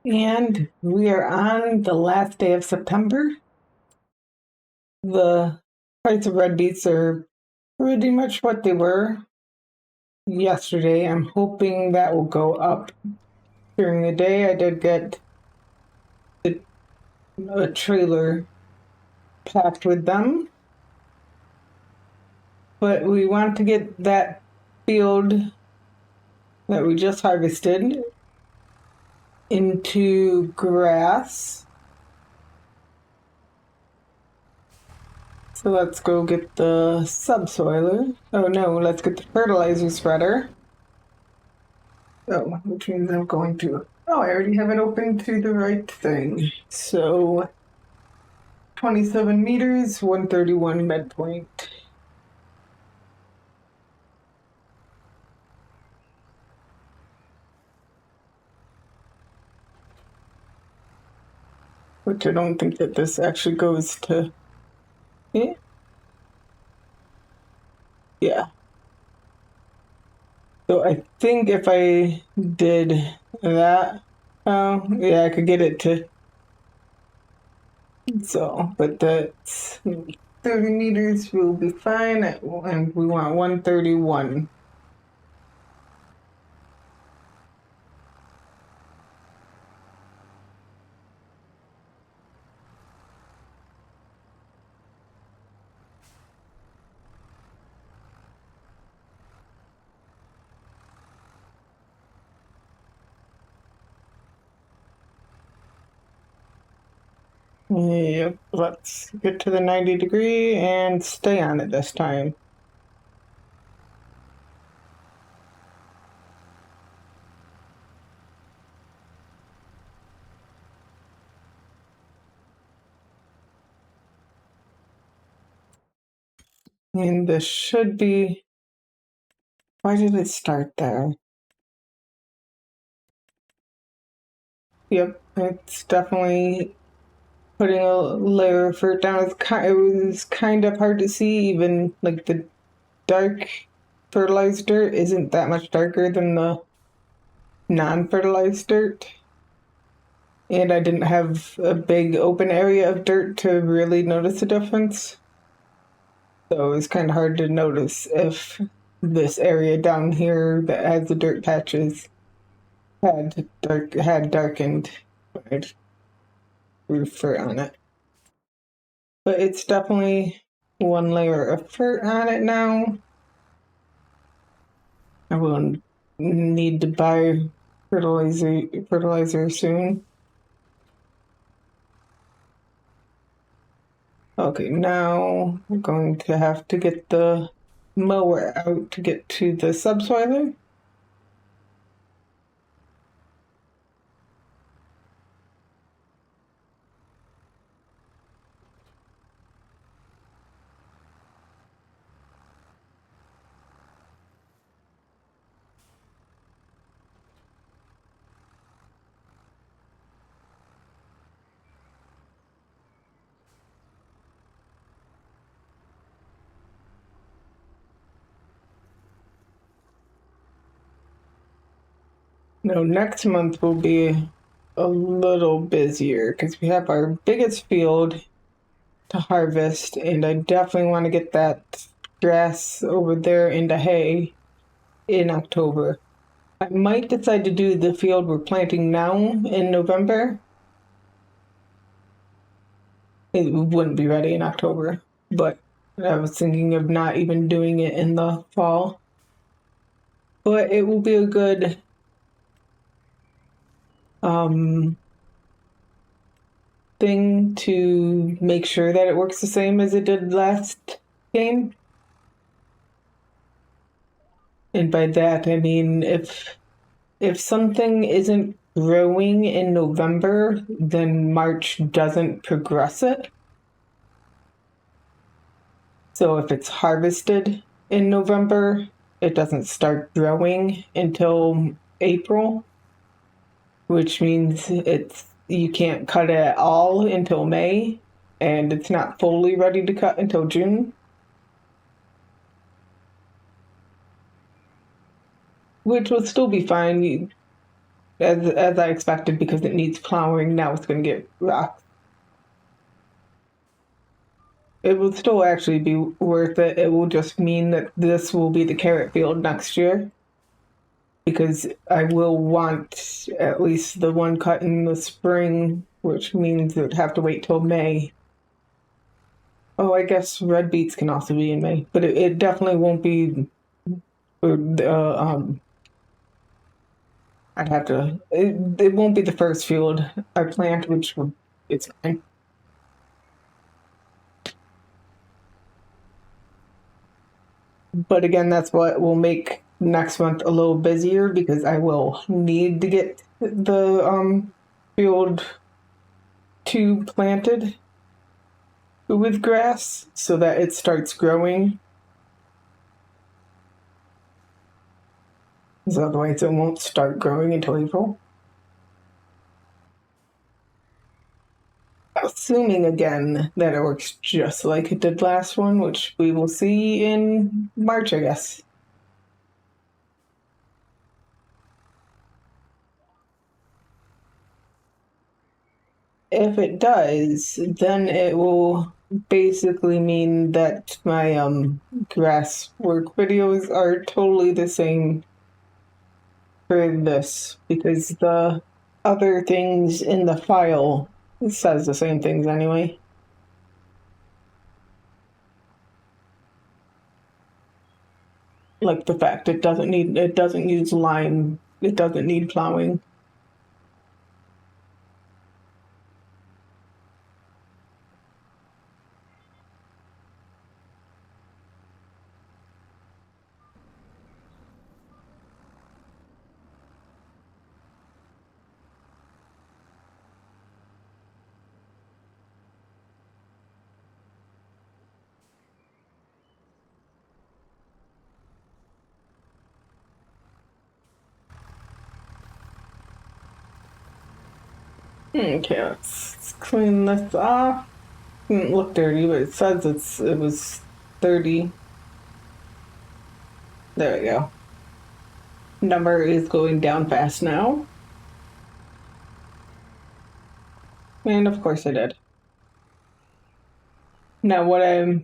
And we are on the last day of September. The price of red beets are pretty much what they were yesterday. I'm hoping that will go up during the day. I did get a trailer packed with them, but we want to get that field that we just harvested into grass. So let's go get the subsoiler. Oh no, let's get the fertilizer spreader. Oh, which means I'm going to. Oh, I already have it open to the right thing. So 27 meters, 131 midpoint. Which I don't think that this actually goes to. Yeah. Yeah. So I think if I did that, yeah, I could get it to. So, but that's 30 meters will be fine, and we want 131. Yep, let's get to the 90-degree and stay on it this time. And this should be. Why did it start there? Yep, it's definitely putting a layer of fruit down. It was kind of hard to see, even like the dark fertilized dirt isn't that much darker than the non-fertilized dirt. And I didn't have a big open area of dirt to really notice a difference. So it was kind of hard to notice if this area down here that has the dirt patches had darkened roof fur on it. But it's definitely one layer of fur on it now. I will need to buy fertilizer soon. Okay, now I'm going to have to get the mower out to get to the subsoiler. No, next month will be a little busier because we have our biggest field to harvest, and I definitely want to get that grass over there into hay in October. I might decide to do the field we're planting now in November. It wouldn't be ready in October, but I was thinking of not even doing it in the fall. But it will be a good thing to make sure that it works the same as it did last game. And by that I mean if something isn't growing in November, then March doesn't progress it. So if it's harvested in November, it doesn't start growing until April, which means you can't cut it at all until May, and it's not fully ready to cut until June. Which will still be fine. as I expected, because it needs plowing. Now it's going to get rocked. It will still actually be worth it. It will just mean that this will be the carrot field next year, because I will want at least the one cut in the spring, which means it would have to wait till May. Oh, I guess red beets can also be in May, but it definitely won't be. I'd have to. It won't be the first field I plant, which it's fine. But again, that's what will make next month a little busier, because I will need to get the field 2 planted with grass so that it starts growing. Because otherwise it won't start growing until April. Assuming again that it works just like it did last one, which we will see in March, I guess. If it does, then it will basically mean that my grass work videos are totally the same for this, because the other things in the file says the same things anyway. Like the fact it doesn't use lime, it doesn't need plowing. Okay, let's clean this off. Didn't look dirty, but it says it was 30. There we go. Number is going down fast now. And of course I did. Now what I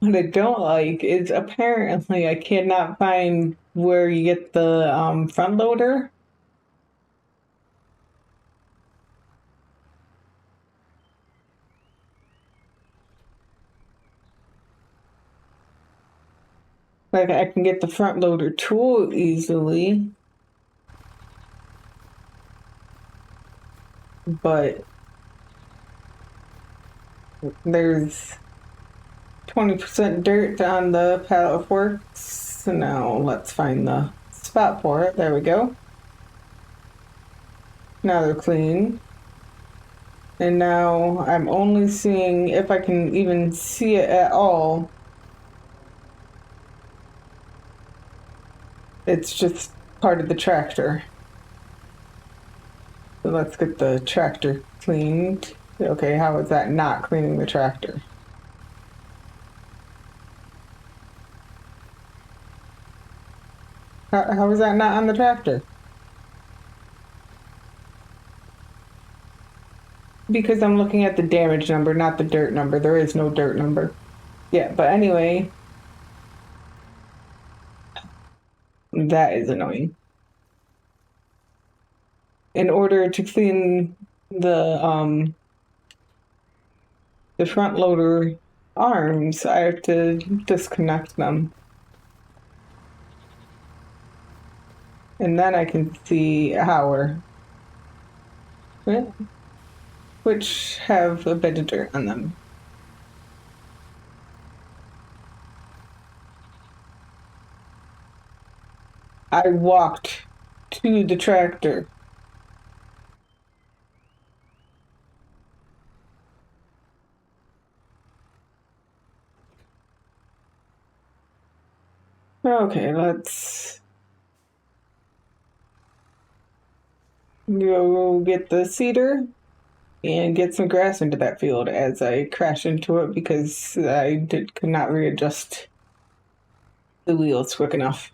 don't like is, apparently I cannot find where you get the front loader. Like, I can get the front loader tool easily, but there's 20% dirt on the pallet of works. So now let's find the spot for it. There we go. Now they're clean. And now I'm only seeing, if I can even see it at all, it's just part of the tractor. So let's get the tractor cleaned. Okay, how is that not cleaning the tractor? How is that not on the tractor? Because I'm looking at the damage number, not the dirt number. There is no dirt number. Yeah, but anyway, that is annoying. In order to clean the front loader arms, I have to disconnect them. And then I can see our, which have a bit of dirt on them. I walked to the tractor. Okay, let's go get the seeder and get some grass into that field as I crash into it, because I could not readjust the wheels quick enough.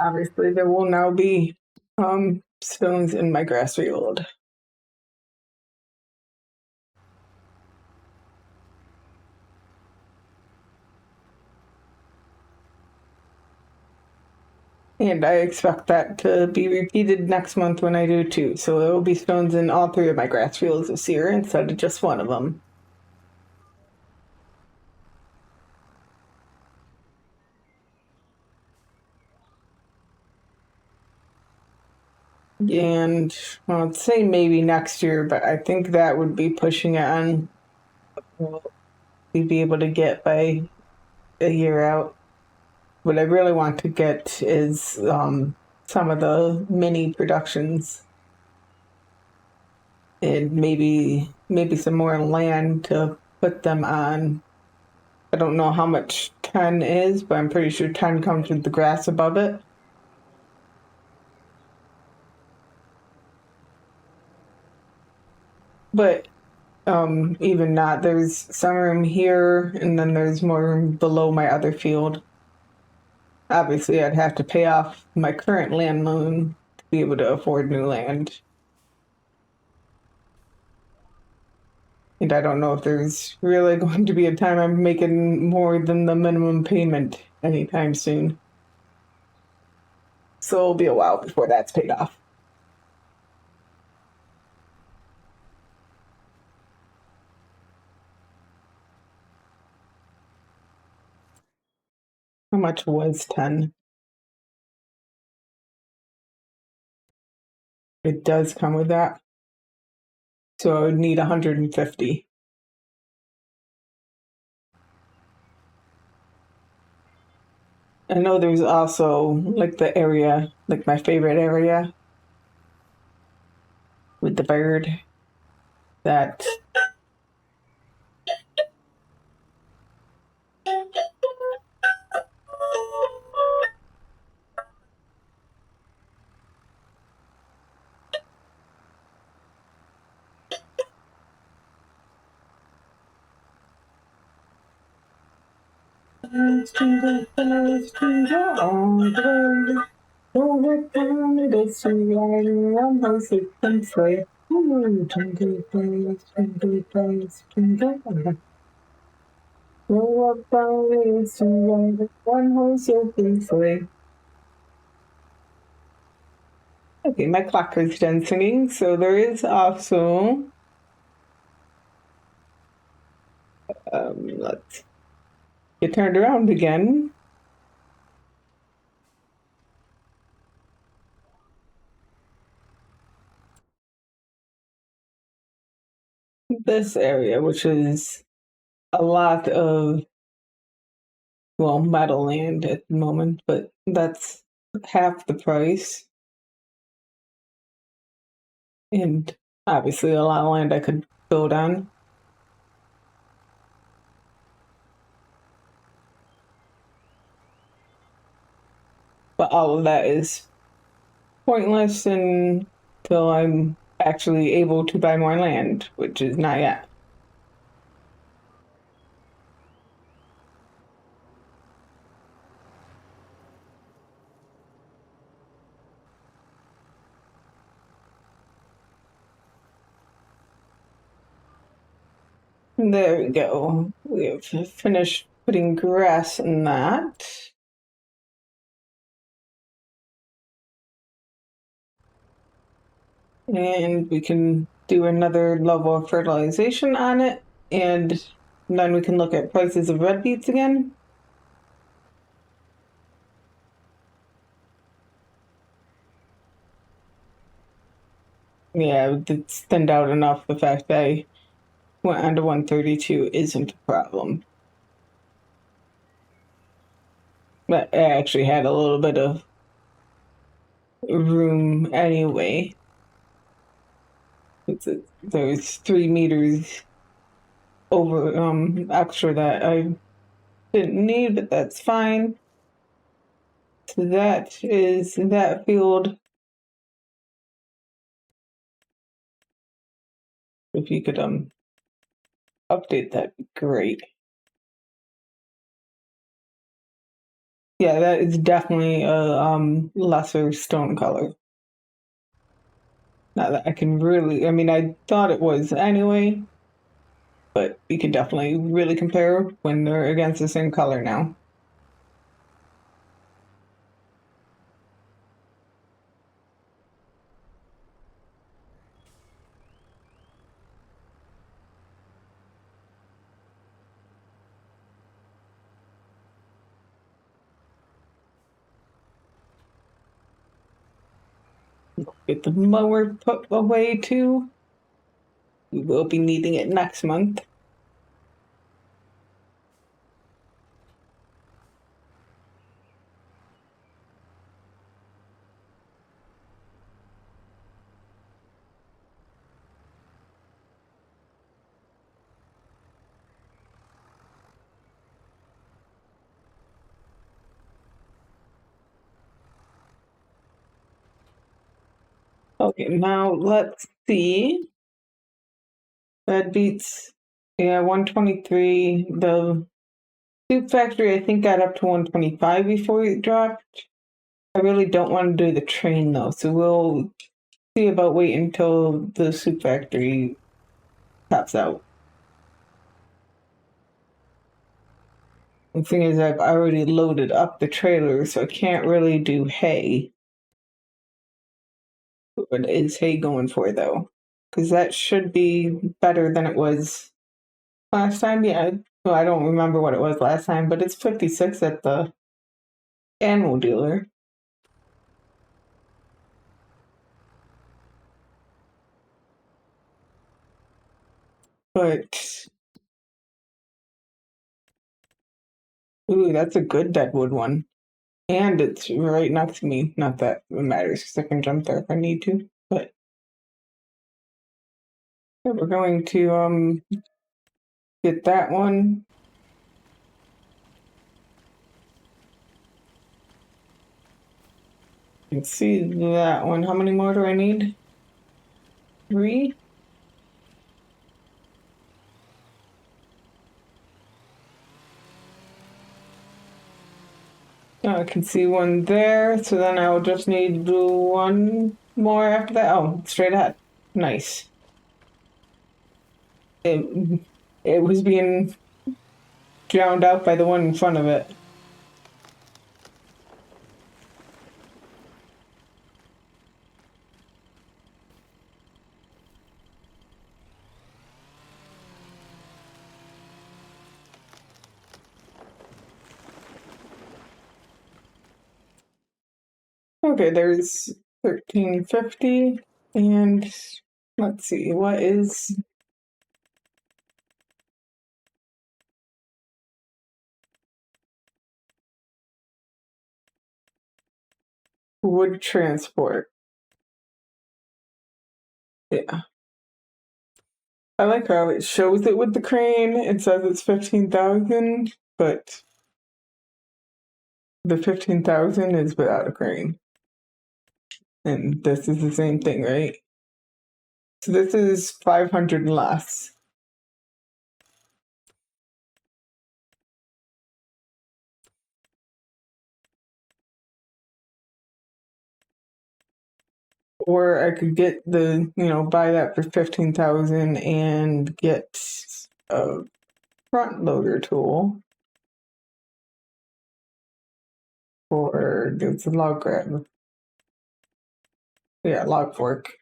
Obviously, there will now be stones in my grass field. And I expect that to be repeated next month when I do too. So there will be stones in all three of my grass fields this year instead of just one of them. And well, I'd say maybe next year, but I think that would be pushing it on what we'd be able to get by a year out. What I really want to get is some of the mini productions and maybe some more land to put them on. I don't know how much 10 is, but I'm pretty sure 10 comes with the grass above it. But even not, there's some room here, and then there's more room below my other field. Obviously, I'd have to pay off my current land loan to be able to afford new land. And I don't know if there's really going to be a time I'm making more than the minimum payment anytime soon. So it'll be a while before that's paid off. How much was 10? It does come with that. So I would need 150. I know there's also like the area, like my favorite area with the bird that Okay, my clock is done singing, so there is also let's get turned around again. This area, which is a lot of well, Meadowland at the moment, but that's half the price. And obviously a lot of land I could build on. But all of that is pointless until I'm actually able to buy more land, which is not yet. There we go. We have finished putting grass in that. And we can do another level of fertilization on it. And then we can look at prices of red beets again. Yeah, it's thinned out enough. The fact that I went under 132 isn't a problem. But I actually had a little bit of room anyway. There's 3 meters over extra that I didn't need, but that's fine. So that is that field. If you could update that, great. Yeah, that is definitely a lesser stone color. Not that I can really, I mean, I thought it was anyway, but you can definitely really compare when they're against the same color now. Get the mower put away too. We will be needing it next month. Okay, now let's see. Red beets, yeah, 123. The soup factory, I think, got up to 125 before it dropped. I really don't want to do the train though, so we'll see about waiting until the soup factory tops out. The thing is, I've already loaded up the trailer, so I can't really do hay. What is hay going for though? Because that should be better than it was last time. Yeah, well, I don't remember what it was last time, but it's 56 at the animal dealer. But ooh, that's a good deadwood one. And it's right next to me. Not that it matters because I can jump there if I need to. But yeah, we're going to get that one. You can see that one. How many more do I need? 3? Oh, I can see one there. So then I will just need one more after that. Oh, straight ahead. Nice. It, it was being drowned out by the one in front of it. Okay, there's 1350. And let's see, what is wood transport? Yeah. I like how it shows it with the crane. It says it's 15,000, but the 15,000 is without a crane. And this is the same thing, right? So this is 500 less. Or I could get buy that for 15,000 and get a front loader tool for it's a log grab. Yeah, log fork.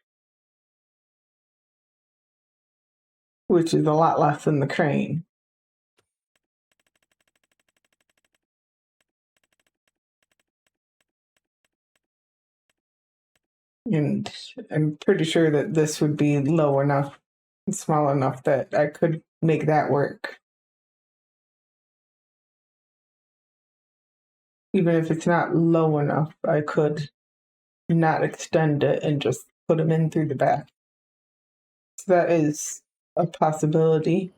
Which is a lot less than the crane. And I'm pretty sure that this would be low enough, small enough that I could make that work. Even if it's not low enough, I could not extend it and just put them in through the back. So that is a possibility.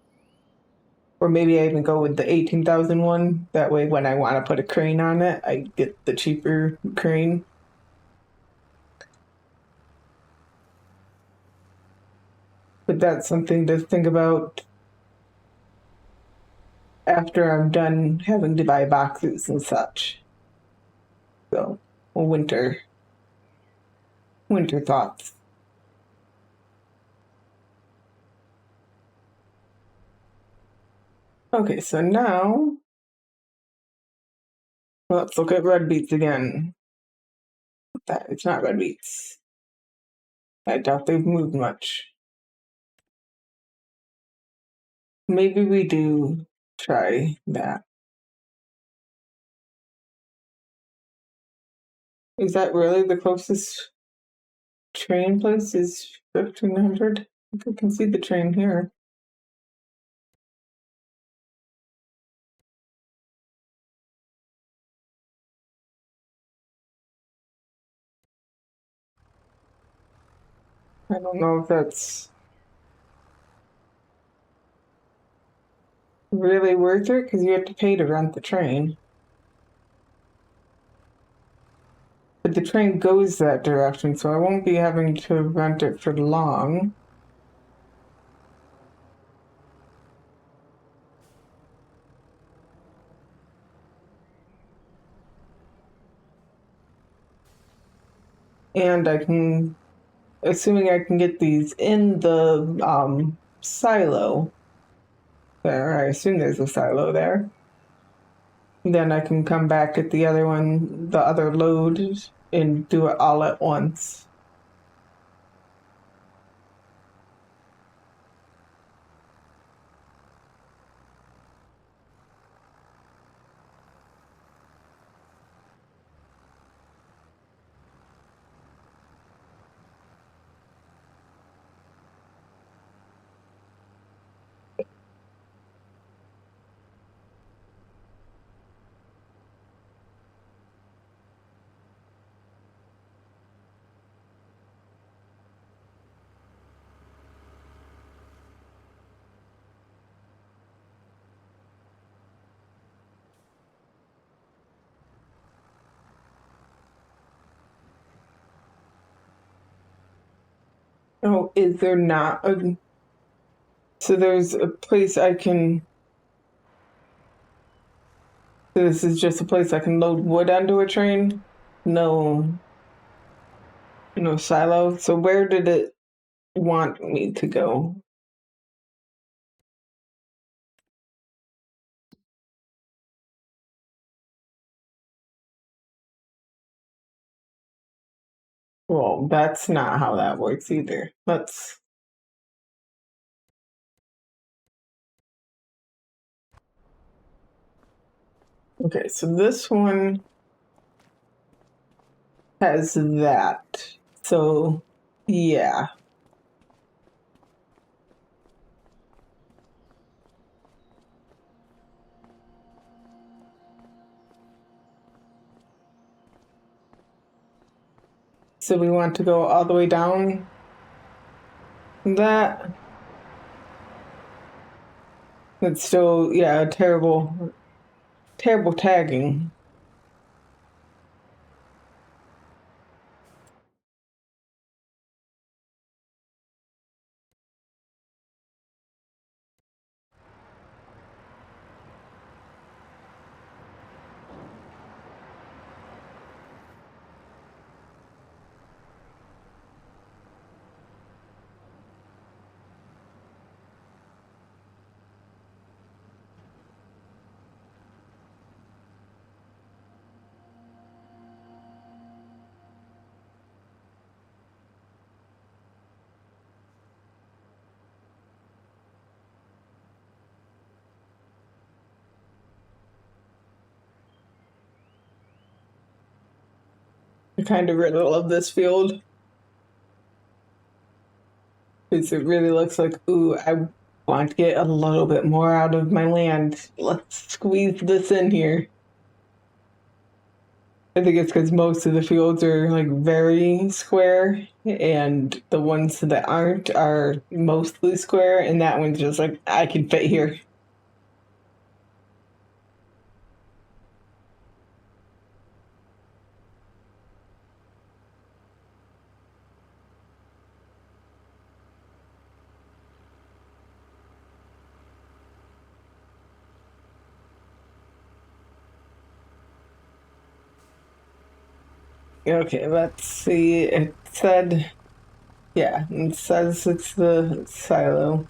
Or maybe I even go with the 18,000 one. That way, when I want to put a crane on it, I get the cheaper crane. But that's something to think about after I'm done having to buy boxes and such. So, winter thoughts. Okay, so now let's look at red beets again. That it's not red beets. I doubt they've moved much. Maybe we do try that. Is that really the closest train place? Is 1500? I can see the train here. I don't know if that's really worth it because you have to pay to rent the train. But the train goes that direction, so I won't be having to rent it for long. And I can, assuming I can get these in the silo there, I assume there's a silo there. Then I can come back at the other one, the other load, and do it all at once. Oh, is there not a? So there's a place I can. This is just a place I can load wood onto a train. No, no silo. So where did it want me to go? Well, that's not how that works either. Let's. Okay, so this one has that. So, yeah. So we want to go all the way down that. It's still, yeah, terrible, terrible tagging. I kind of really love this field because it really looks like, ooh, I want to get a little bit more out of my land. Let's squeeze this in here. I think it's because most of the fields are like very square, and the ones that aren't are mostly square, and that one's just like, I can fit here. Okay, let's see. It said, yeah, it says it's the silo.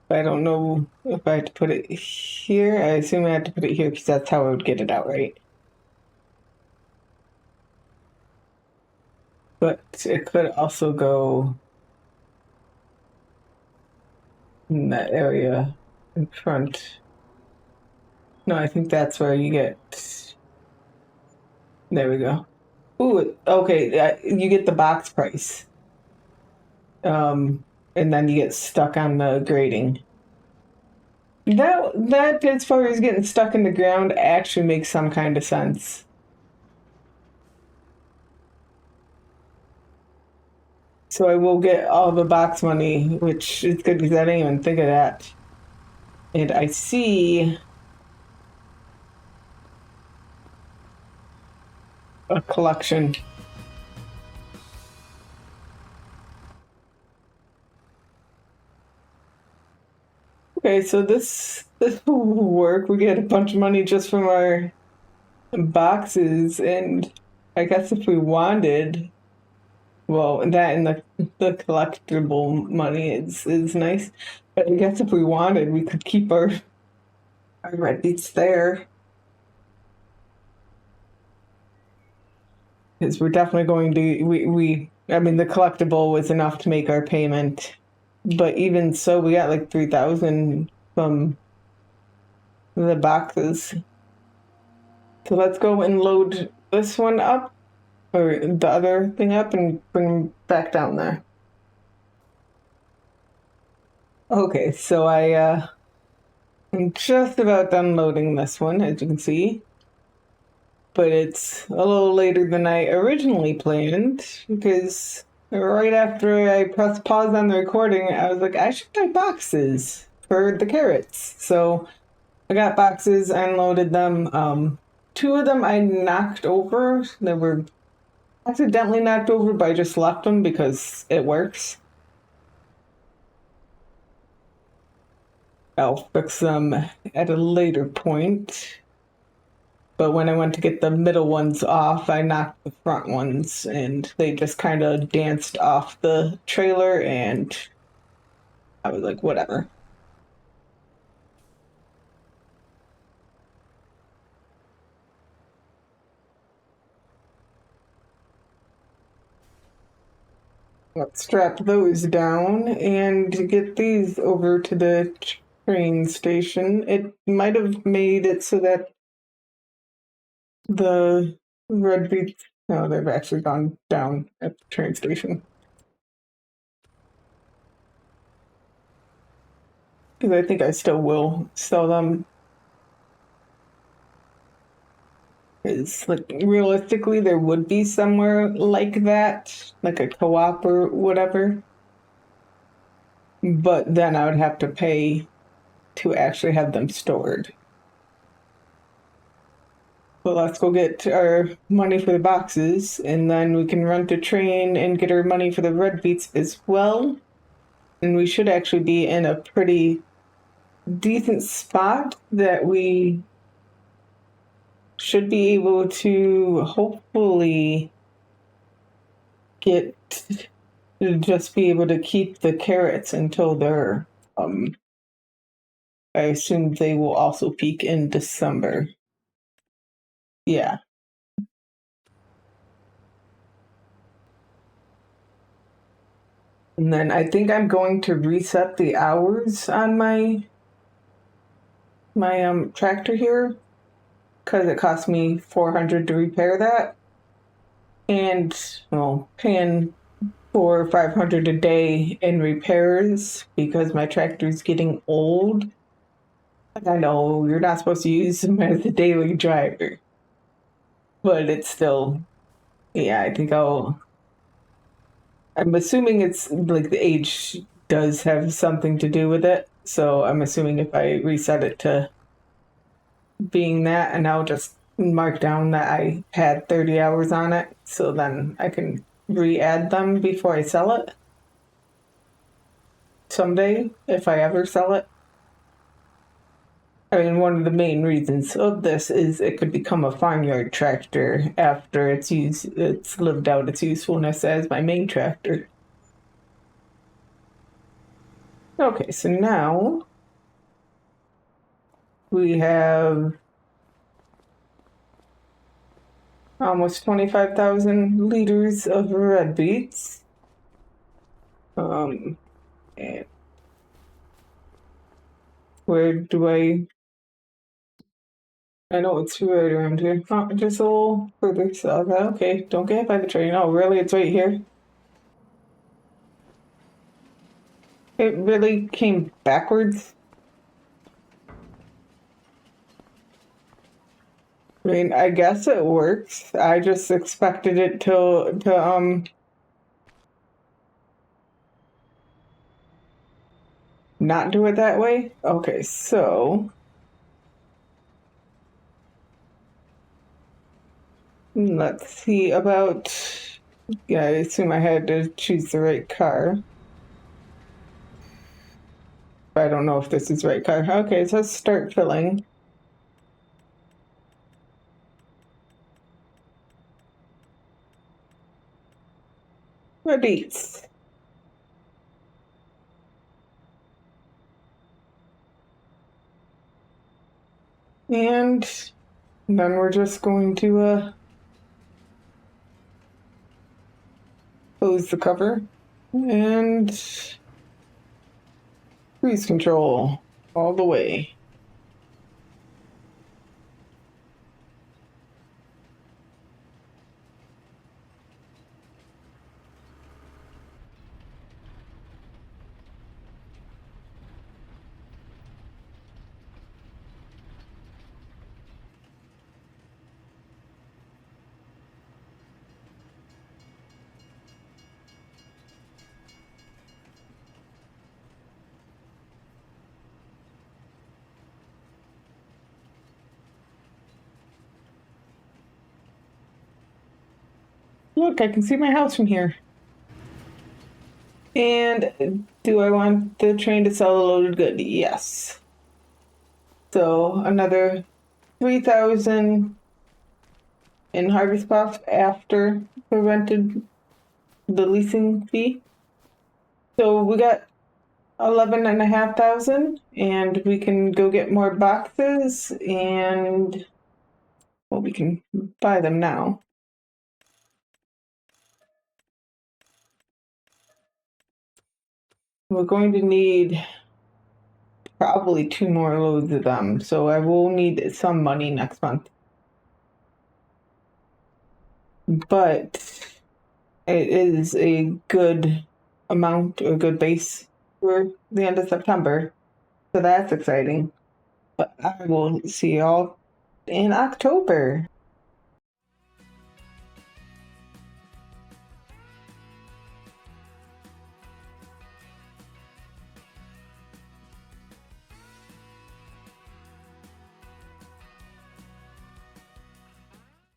I don't know if I had to put it here. I assume I had to put it here because that's how I would get it out, right? But it could also go in that area in front. No, I think that's where you get. There we go. Ooh, okay. You get the box price, um, and then you get stuck on the grading. That as far as getting stuck in the ground actually makes some kind of sense. So I will get all the box money, which is good because I didn't even think of that. And I see a collection. Okay, so this will work. We get a bunch of money just from our boxes, and I guess if we wanted, well, that and the collectible money is nice. But I guess if we wanted, we could keep our red beets there because we're definitely going to we. I mean, the collectible was enough to make our payment, but even so, we got like 3,000 from the boxes. So let's go and load this one up, or the other thing up, and bring them back down there. Okay, so I'm just about done loading this one, as you can see, but it's a little later than I originally planned because right after I pressed pause on the recording, I was like, I should buy boxes for the carrots. So I got boxes, unloaded them. Two of them I knocked over. They were accidentally knocked over, but I just left them because it works. I'll fix them at a later point. But when I went to get the middle ones off, I knocked the front ones and they just kind of danced off the trailer, and I was like, whatever. Let's strap those down and get these over to the train station. It might have made it so that the red beets, no, they've actually gone down at the train station. Because I think I still will sell them. Because, like, realistically, there would be somewhere like that, like a co-op or whatever. But then I would have to pay to actually have them stored. Well, let's go get our money for the boxes, and then we can rent a train and get our money for the red beets as well. And we should actually be in a pretty decent spot that we should be able to hopefully get just be able to keep the carrots until they're I assume they will also peak in December. Yeah. And then I think I'm going to reset the hours on my tractor here because it cost me 400 to repair that. And well, paying for 500 a day in repairs because my tractor's getting old. I know you're not supposed to use them as a daily driver, but it's still, yeah, I think I'm assuming it's like the age does have something to do with it. So I'm assuming if I reset it to being that, and I'll just mark down that I had 30 hours on it, so then I can re-add them before I sell it someday, if I ever sell it. I mean, one of the main reasons of this is it could become a farmyard tractor after it's lived out its usefulness as my main tractor. Okay, so now we have almost 25,000 liters of red beets. And where do I know it's right around here. Oh, just a little further south. Okay, don't get hit by the train. Oh, really? It's right here? It really came backwards? I mean, I guess it works. I just expected it to not do it that way. Okay, so let's see about, yeah, I assume I had to choose the right car. I don't know if this is the right car. Okay, so let's start filling. My beets. And then we're just going to close the cover and cruise control all the way. Look, I can see my house from here. And do I want the train to sell a loaded good? Yes. So another 3,000 in harvest cost after the leasing fee. So we got 11,500, and we can go get more boxes, and well, we can buy them now. We're going to need probably 2 more loads of them, so I will need some money next month. But it is a good amount, a good base for the end of September, so that's exciting. But I will see y'all in October.